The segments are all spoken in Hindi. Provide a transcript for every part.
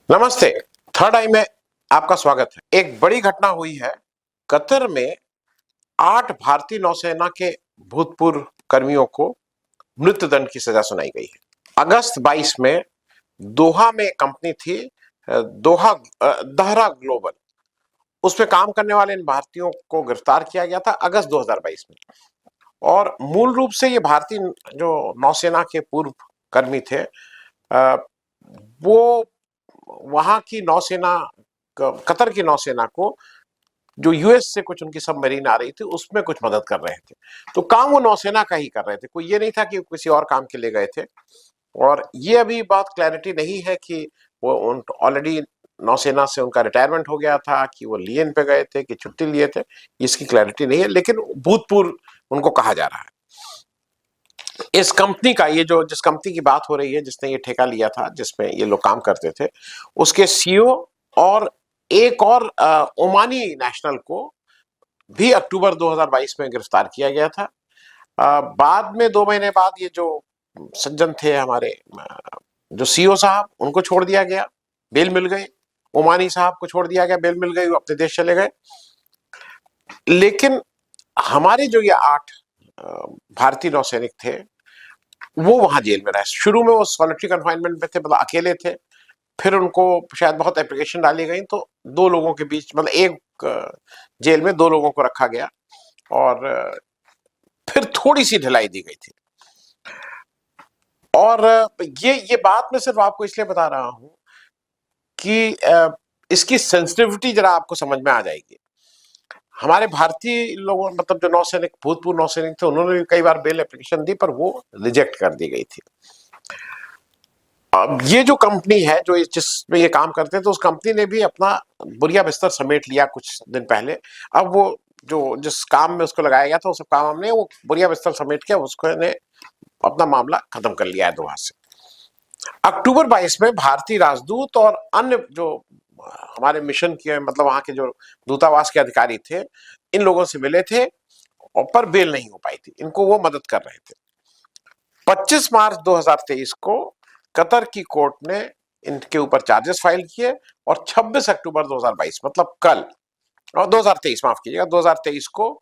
नमस्ते। थर्ड आई में आपका स्वागत है। एक बड़ी घटना हुई है। कतर में 8 भारतीय नौसेना के भूतपूर्व कर्मियों को मृत्युदंड की सजा सुनाई गई है। अगस्त 22 में दोहा में कंपनी थी, दहरा ग्लोबल। उसमें काम करने वाले इन भारतीयों को गिरफ्तार किया गया था अगस्त 2022 में। और मूल रूप से ये भारतीय जो नौसेना के पूर्व कर्मी थे, वो वहां की नौसेना, कतर की नौसेना को, जो यूएस से कुछ उनकी सबमरीन आ रही थी उसमें कुछ मदद कर रहे थे। तो काम वो नौसेना का ही कर रहे थे, कोई ये नहीं था कि किसी और काम के लिए गए थे। और ये अभी बात क्लैरिटी नहीं है कि वो ऑलरेडी नौसेना से उनका रिटायरमेंट हो गया था, कि वो लियन पे गए थे, कि छुट्टी लिए थे, इसकी क्लैरिटी नहीं है। लेकिन भूतपूर्व उनको कहा जा रहा है। इस कंपनी का, ये जो जिस कंपनी की बात हो रही है, जिसने ये ठेका लिया था, जिसमें ये लोग काम करते थे, उसके सीईओ और एक और ओमानी नेशनल को भी अक्टूबर 2022 में गिरफ्तार किया गया था। बाद में 2 महीने बाद ये जो सज्जन थे हमारे, जो सीईओ साहब, उनको छोड़ दिया गया, बेल मिल गई। ओमानी साहब को छोड़ दिया गया, बेल मिल गई, वो अपने देश चले गए। लेकिन हमारे जो ये 8 भारतीय नौसैनिक थे, वो वहां जेल में रहे। शुरू में वो सॉलिटरी कन्फाइनमेंट में थे, मतलब अकेले थे। फिर उनको शायद बहुत एप्लीकेशन डाली गई, तो 2 लोगों के बीच, मतलब एक जेल में 2 लोगों को रखा गया। और फिर थोड़ी सी ढिलाई दी गई थी। और ये बात मैं सिर्फ आपको इसलिए बता रहा हूं कि इसकी सेंसिटिविटी जरा आपको समझ में आ जाएगी। हमारे भारतीय लोगों, मतलब जो नौसैनिक, भूतपूर्व नौसैनिक थे, उन्होंने भी कई बार बेल एप्लीकेशन दी, पर वो रिजेक्ट कर दी गई थी। अब ये जो कंपनी है, जो जिसमें ये काम करते हैं, तो उस कंपनी ने भी अपना बुरिया बिस्तर समेट लिया कुछ दिन पहले। अब वो जो जिस काम में उसको लगाया गया था, उस काम हमने वो बुरिया बिस्तर समेट के उसको ने अपना मामला खत्म कर लिया है दोहा से। अक्टूबर 22 में भारतीय राजदूत और अन्य जो हमारे मिशन के, मतलब वहां के जो दूतावास के अधिकारी थे, इन लोगों से मिले थे, और पर बेल नहीं हो पाई थी। इनको वो मदद कर रहे थे। 25 मार्च 2023 को कतर की कोर्ट ने इनके ऊपर चार्जेस फाइल किए, और 26 अक्टूबर 2022, मतलब कल, और 2023, माफ कीजिएगा, 2023 को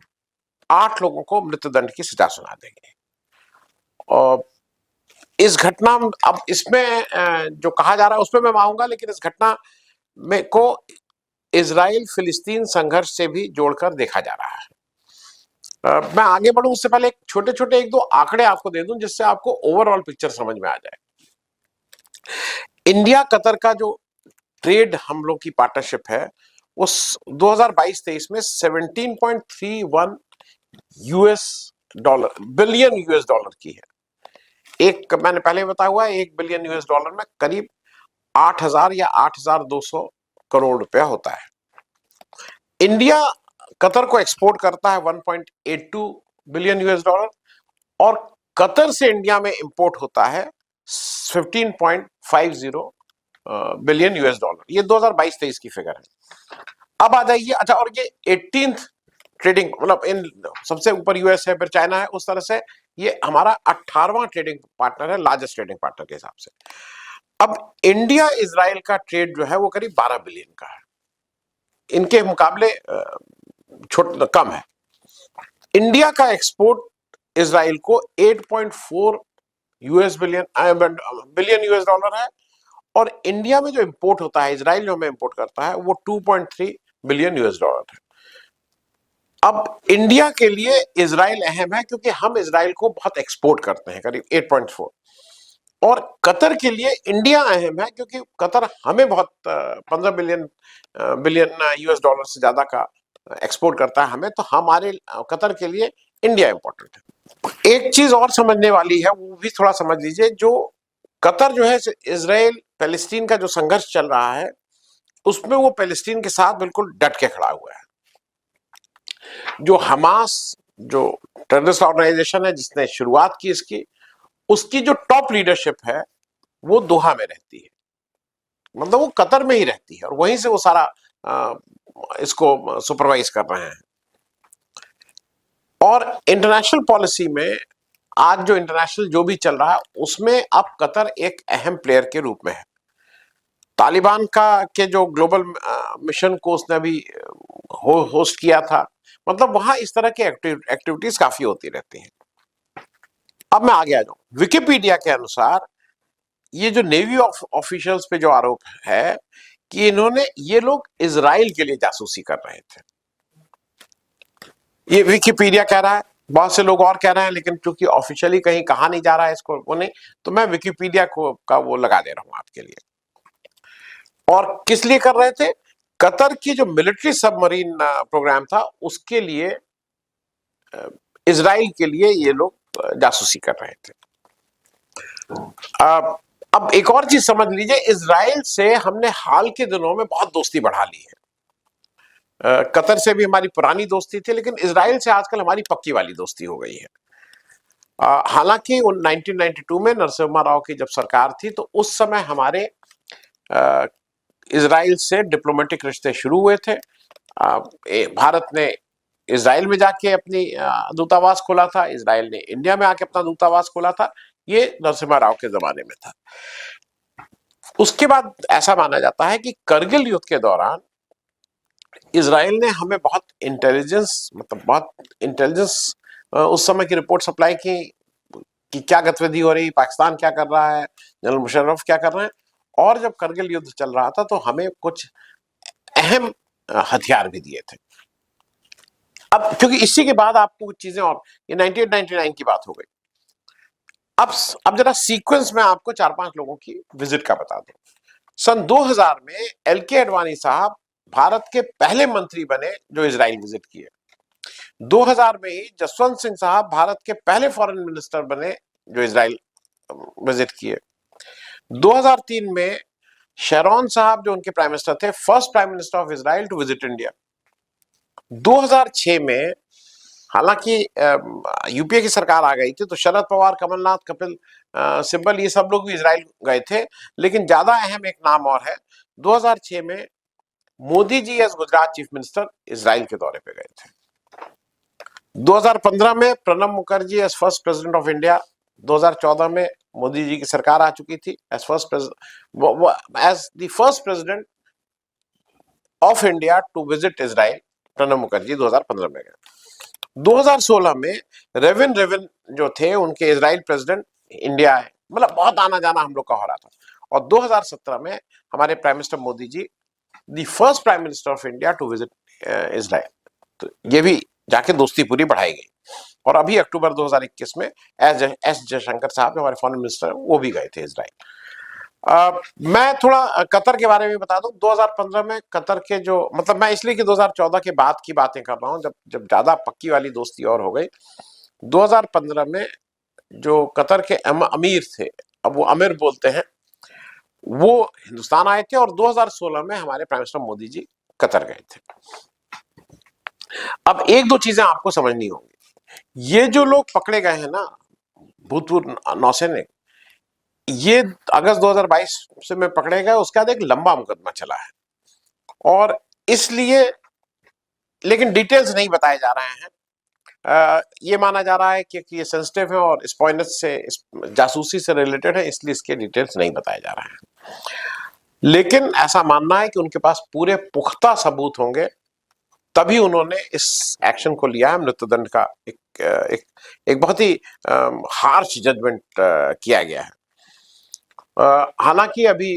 8 लोगों को मृत्युदंड की सजा सुना देंगे। और इस घटना, अब इसमें जो कहा जा रहा है उसमें मैं मानूंगा, लेकिन इस घटना में को इजराइल फिलिस्तीन संघर्ष से भी जोड़कर देखा जा रहा है। मैं आगे बढ़ूं उससे पहले एक छोटे छोटे 1-2 आंकड़े आपको दे दूं, जिससे आपको ओवरऑल पिक्चर समझ में आ जाए। इंडिया कतर का जो ट्रेड हम लोग की पार्टनरशिप है, उस 2022-23 में 17.31 US dollar billion US dollar की है। एक, मैंने पहले बताया हुआ है, 1 बिलियन यूएस डॉलर में करीब 8,000 या 8,200 करोड़ रुपया होता है। इंडिया कतर को एक्सपोर्ट करता है 1.82 बिलियन यूएस डॉलर, और कतर से इंडिया में इंपोर्ट होता है 15.50 बिलियन यूएस डॉलर। ये 2022-23 की फिगर है। अब आ जाइए, अच्छा, और ये 18th ट्रेडिंग, मतलब इन सबसे ऊपर यूएस है, फिर चाइना है, उस तरह से ये हमारा 18वां ट्रेडिंग पार्टनर है, लार्जेस्ट ट्रेडिंग पार्टनर के हिसाब से। अब इंडिया इजराइल का ट्रेड जो है वो करीब 12 बिलियन का है। इनके मुकाबले छोटा कम है। इंडिया का एक्सपोर्ट इजराइल को 8.4 बिलियन यूएस डॉलर है, और इंडिया में जो इंपोर्ट होता है, इजराइल जो हमें इंपोर्ट करता है, वो 2.3 बिलियन यूएस डॉलर है। अब इंडिया के लिए इजराइल अहम है, क्योंकि हम इजराइल को बहुत एक्सपोर्ट करते हैं, करीब 8.4। और कतर के लिए इंडिया अहम है, क्योंकि कतर हमें बहुत 15 बिलियन यूएस डॉलर से ज्यादा का एक्सपोर्ट करता है हमें, तो हमारे कतर के लिए इंडिया इंपॉर्टेंट है। एक चीज और समझने वाली है, वो भी थोड़ा समझ लीजिए। जो कतर जो है, इजराइल पैलेस्टीन का जो संघर्ष चल रहा है, उसमें वो पैलेस्टीन के साथ बिल्कुल डट के खड़ा हुआ है। जो हमास, जो टेररिस्ट ऑर्गेनाइजेशन है जिसने शुरुआत की इसकी, उसकी जो टॉप लीडरशिप है वो दोहा में रहती है, मतलब वो कतर में ही रहती है, और वहीं से वो सारा इसको सुपरवाइज कर रहे हैं। और इंटरनेशनल पॉलिसी में आज जो इंटरनेशनल जो भी चल रहा है, उसमें अब कतर एक अहम प्लेयर के रूप में है। तालिबान का के जो ग्लोबल मिशन को उसने अभी होस्ट किया था। मतलब वहां इस तरह की एक्टिविटीज काफी होती रहती हैं। अब मैं आगे आ जाऊं। विकिपीडिया के अनुसार ये जो नेवी ऑफिशियल्स पे जो आरोप है कि ये लोग इजराइल के लिए जासूसी कर रहे थे, ये विकिपीडिया कह रहा है, बहुत से लोग और कह रहे हैं, लेकिन चूंकि ऑफिशियली कहीं कहा नहीं जा रहा है इसको वो नहीं, तो मैं विकिपीडिया को का वो लगा दे रहा हूं आपके लिए। और किस लिए कर रहे थे? कतर की जो मिलिट्री सबमरीन प्रोग्राम था उसके लिए, इजराइल के लिए ये लोग जासूसी कर रहे थे। अब एक और चीज समझ लीजिए, इजराइल से हमने हाल के दिनों में बहुत दोस्ती बढ़ा ली है। कतर से भी हमारी पुरानी दोस्ती थी, लेकिन इजराइल से आजकल हमारी पक्की वाली दोस्ती हो गई है। हालांकि 1992 में नरसिम्हा राव की जब सरकार थी तो उस समय हमारे इजराइल से डिप्लोमेटिक रिश्ते शुरू हुए थे। भारत ने इजराइल में जाके अपनी दूतावास खोला था, इजराइल ने इंडिया में आके अपना दूतावास खोला था। ये नरसिम्हा राव के जमाने में था। उसके बाद ऐसा माना जाता है कि करगिल युद्ध के दौरान इजराइल ने हमें बहुत इंटेलिजेंस उस समय की रिपोर्ट सप्लाई की कि क्या गतिविधि हो रही, पाकिस्तान क्या कर रहा है, जनरल मुशर्रफ क्या कर रहे हैं। और जब करगिल युद्ध चल रहा था तो हमें कुछ अहम हथियार भी दिए थे। अब क्योंकि इसी के बाद आपको कुछ चीजें, और ये 1999 की बात हो गई। अब जरा सीक्वेंस में आपको 4-5 लोगों की विजिट का बता दूं। सन 2000 में एलके अडवाणी साहब भारत के पहले मंत्री बने जो इजराइल विजिट किए। 2000 में ही जसवंत सिंह साहब भारत के पहले फॉरेन मिनिस्टर बने जो इजराइल विजिट किए। 2003 में शेरॉन साहब जो उनके प्राइम मिनिस्टर थे, first prime minister of Israel to visit India. 2006 में हालांकि यूपीए की सरकार आ गई थी तो शरद पवार, कमलनाथ, कपिल सिब्बल ये सब लोग भी इजराइल गए थे। लेकिन ज्यादा अहम एक नाम और है, 2006 में Modi ji as Gujarat chief minister Israel के दौरे पे गए थे। 2015 में Pranab Mukherjee as first president of India, 2014 में मोदी जी की सरकार आ चुकी थी as the first president of India to visit Israel. Pranab Mukherjee 2015 में गए। 2016 में रेविन जो थे उनके इजराइल प्रेसिडेंट इंडिया आए। मतलब बहुत आना जाना हम लोग का हो रहा था। और 2017 में हमारे prime minister Modi ji, the first prime minister of India to visit Israel, तो ये भी जाके दोस्ती पूरी बढ़ाई गई। और अभी अक्टूबर 2021 में एस जयशंकर साहब हमारे फॉरेन मिनिस्टर, वो भी गए थे इजराइल। मैं थोड़ा कतर के बारे में बता दूं। 2015 में कतर के जो, मतलब मैं इसलिए कि 2014 के बाद की बातें कर रहा हूं, जब ज्यादा पक्की वाली दोस्ती और हो गई। 2015 में जो कतर के अमीर थे, अब वो अमीर बोलते हैं, वो हिंदुस्तान आए थे। और 2016 में हमारे प्राइम मिनिस्टर मोदी जी कतर गए थे। अब एक दो चीजें आपको समझनी होंगी। ये जो लोग पकड़े गए हैं ना, भूतपूर्व नौसैनिक, ये अगस्त 2022 से में पकड़े गए। उसके बाद एक लंबा मुकदमा चला है और इसलिए, लेकिन डिटेल्स नहीं बताए जा रहे हैं। ये माना जा रहा है कि ये सेंसिटिव है और स्पॉइनस से, जासूसी से रिलेटेड है, इसलिए इसके डिटेल्स नहीं बताए जा रहे हैं। लेकिन ऐसा मानना है कि उनके पास पूरे पुख्ता सबूत होंगे, तभी उन्होंने इस एक्शन को लिया है। मृत्युदंड का एक बहुत ही हार्श जजमेंट किया गया है। हालांकि अभी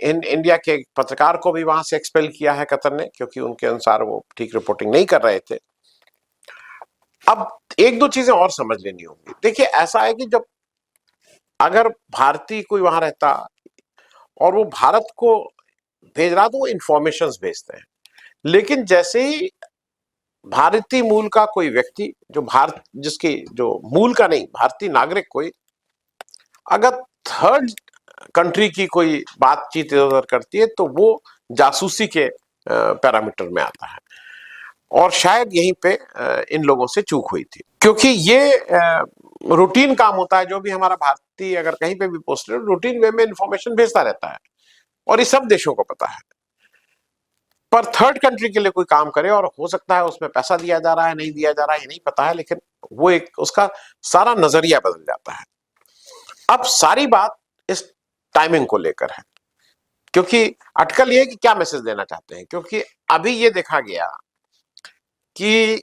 इंडिया के पत्रकार को भी वहां से एक्सपेल किया है कतर ने, क्योंकि उनके अनुसार वो ठीक रिपोर्टिंग नहीं कर रहे थे। अब एक दो चीजें और समझ लेनी होंगी। देखिए, ऐसा है कि जब अगर भारतीय कोई वहां रहता और वो भारत को भेज रहा तो वो इंफॉर्मेशन भेजते हैं। लेकिन जैसे ही भारतीय मूल का कोई व्यक्ति, जो भारत, जिसकी जो मूल का नहीं, भारतीय नागरिक कोई अगर थर्ड कंट्री की कोई बातचीत इधर उधर करती है तो वो जासूसी के पैरामीटर में आता है। और शायद यहीं पे इन लोगों से चूक हुई थी, क्योंकि ये रूटीन काम होता है। जो भी हमारा भारतीय अगर कहीं पे भी पोस्टेड, रूटीन वे में इंफॉर्मेशन भेजता रहता है और ये सब देशों को पता है। पर थर्ड कंट्री के लिए कोई काम करे और हो सकता है उसमें पैसा दिया जा रहा है, नहीं दिया जा रहा है, ये नहीं पता है, लेकिन वो एक उसका सारा नजरिया बदल जाता है। अब सारी बात इस टाइमिंग को लेकर है। क्योंकि अटकल ये है कि क्या मैसेज देना चाहते हैं, क्योंकि अभी ये देखा गया कि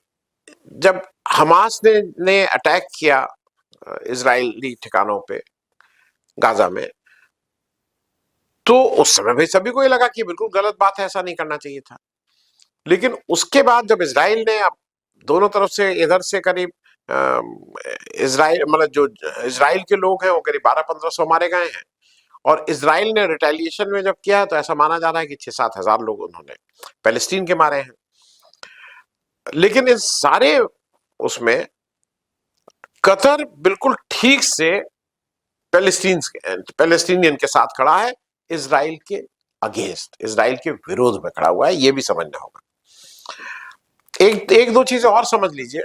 जब हमास ने अटैक किया इजरायली ठिकानों पे गाजा में, तो उस समय भी सभी को ये लगा कि बिल्कुल गलत बात है, ऐसा नहीं करना चाहिए था। लेकिन उसके बाद जब इजराइल ने अब दोनों तरफ से, इधर से करीब इजराइल मतलब जो इजराइल के लोग हैं वो करीब 1200-1500 मारे गए हैं, और इजराइल ने रिटेलिएशन में जब किया तो ऐसा माना जा रहा है कि 6-7 हजार लोग उन्होंने पैलेस्टीन के मारे हैं। लेकिन इस सारे उसमें कतर बिल्कुल ठीक से पैलेस्टीनियन के साथ खड़ा है, इजराइल के अगेंस्ट, इजराइल के विरोध में खड़ा हुआ है, ये भी समझना होगा। एक दो चीजें और समझ लीजिए।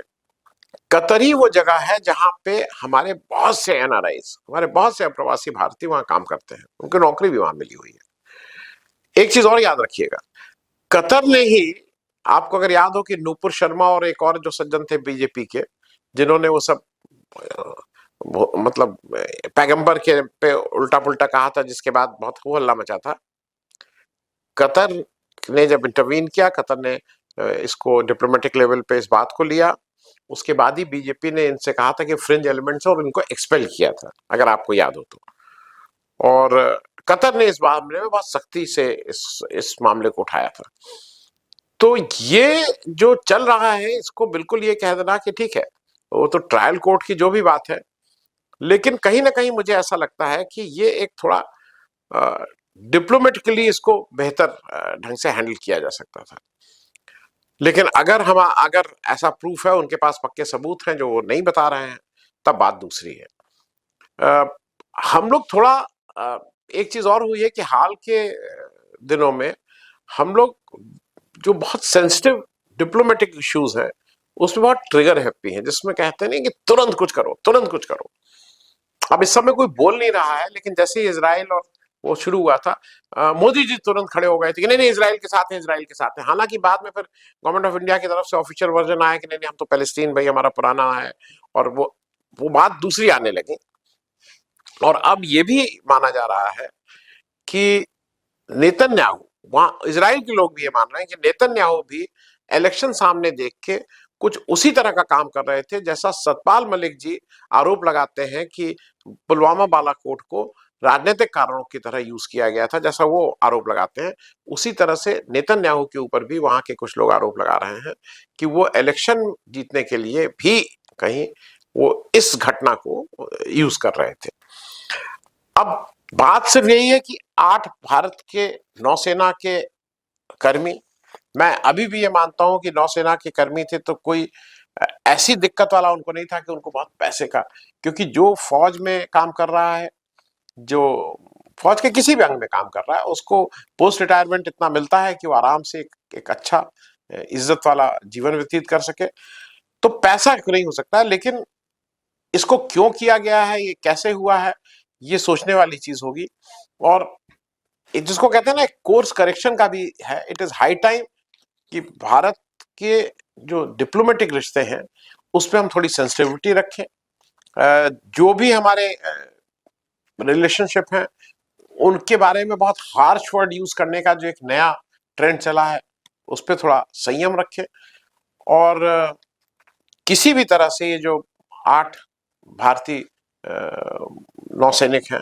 कतर ही वो जगह है जहां पे हमारे बहुत से एनआरआईज, हमारे बहुत से अप्रवासी भारतीय वहां काम करते हैं, उनको नौकरी भी वहां मिली हुई है। एक चीज और याद रखिएगा, कतर ने ही, आपको अगर याद हो कि नूपुर शर्मा और एक और जो सज्जन थे बीजेपी के, जिन्होंने वो सब मतलब पैगंबर के पे उल्टा पुल्टा कहा था, जिसके बाद बहुत हो हल्ला मचा था, कतर ने जब इंटरवीन किया, कतर ने इसको डिप्लोमेटिक लेवल पे इस बात को लिया, उसके बाद ही बीजेपी ने इनसे कहा था कि फ्रिंज एलिमेंट्स, और इनको एक्सपेल किया था, अगर आपको याद हो तो। और कतर ने इस मामले में बहुत सख्ती से इस मामले को उठाया था। तो ये जो चल रहा है, इसको बिल्कुल ये कह देना कि ठीक है, वो तो ट्रायल कोर्ट की जो भी बात है, लेकिन कहीं ना कहीं मुझे ऐसा लगता है कि ये एक थोड़ा डिप्लोमेटिकली इसको बेहतर ढंग से हैंडल किया जा सकता था। लेकिन अगर ऐसा प्रूफ है, उनके पास पक्के सबूत हैं जो वो नहीं बता रहे हैं, तब बात दूसरी है। हम लोग थोड़ा एक चीज और हुई है कि हाल के दिनों में हम लोग जो बहुत सेंसिटिव डिप्लोमेटिक इश्यूज हैं उसमें बहुत ट्रिगर हैप्पी हैं, जिसमें कहते नहीं कि तुरंत कुछ करो, तुरंत कुछ करो। अब इस समय कोई बोल नहीं रहा है, लेकिन जैसे ही इजराइल और वो शुरू हुआ था, मोदी जी तुरंत खड़े हो गए थे कि नहीं नहीं, इजराइल के साथ है, इजराइल के साथ है। हालांकि बाद में फिर गवर्नमेंट ऑफ इंडिया की तरफ से ऑफिशियल वर्जन आया कि नहीं नहीं, हम तो पैलेस्टीन भाई हमारा पुराना है, और वो बात दूसरी आने लगी। और अब ये भी माना जा रहा है कि नेतन्याहू, वहां इजराइल के लोग भी ये मान रहे हैं कि नेतन्याहू भी इलेक्शन सामने देख के कुछ उसी तरह का काम कर रहे थे, जैसा सतपाल मलिक जी आरोप लगाते हैं कि पुलवामा बालाकोट को राजनीतिक कारणों की तरह यूज किया गया था, जैसा वो आरोप लगाते हैं, उसी तरह से नेतन्याहू के ऊपर भी वहां के कुछ लोग आरोप लगा रहे हैं कि वो इलेक्शन जीतने के लिए भी कहीं वो इस घटना को यूज कर रहे थे। अब बात सिर्फ यही है कि 8 भारत के नौसेना के कर्मी, मैं अभी भी ये मानता हूं कि नौसेना के कर्मी थे तो कोई ऐसी दिक्कत वाला उनको नहीं था कि उनको बहुत पैसे का, क्योंकि जो फौज में काम कर रहा है, जो फौज के किसी भी अंग में काम कर रहा है, उसको पोस्ट रिटायरमेंट इतना मिलता है कि वो आराम से एक अच्छा इज्जत वाला जीवन व्यतीत कर सके। तो पैसा नहीं हो सकता है, लेकिन इसको क्यों किया गया है, ये कैसे हुआ है, ये सोचने वाली चीज होगी। और जिसको कहते हैं ना, कोर्स करेक्शन का भी है। इट इज हाई टाइम कि भारत के जो डिप्लोमेटिक रिश्ते हैं उस पर हम थोड़ी सेंसिटिविटी रखें। जो भी हमारे रिलेशनशिप हैं उनके बारे में बहुत हार्श वर्ड यूज करने का जो एक नया ट्रेंड चला है, उस पर थोड़ा संयम रखें। और किसी भी तरह से ये जो 8 भारतीय नौसैनिक हैं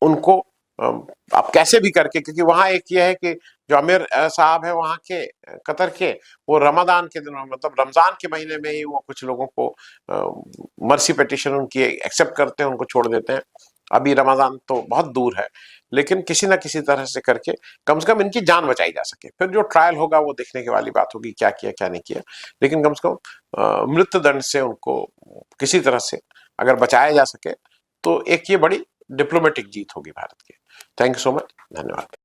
उनको आप कैसे भी करके, क्योंकि वहां एक ये है कि जो अमीर साहब है वहां के कतर के, वो रमजान के दिनों मतलब रमजान के महीने में ही वो कुछ लोगों को मर्सी पिटीशन उनकी एक्सेप्ट करते हैं, उनको छोड़ देते हैं। अभी रमजान तो बहुत दूर है, लेकिन किसी ना किसी तरह से करके कम से कम इनकी जान बचाई जा सके। फिर जो ट्रायल होगा वो देखने की वाली बात होगी, क्या किया क्या नहीं किया, लेकिन कम से कम मृत्यु दंड से उनको किसी तरह से अगर बचाया जा सके तो एक ये बड़ी डिप्लोमेटिक जीत होगी भारत की। थैंक यू सो मच, धन्यवाद।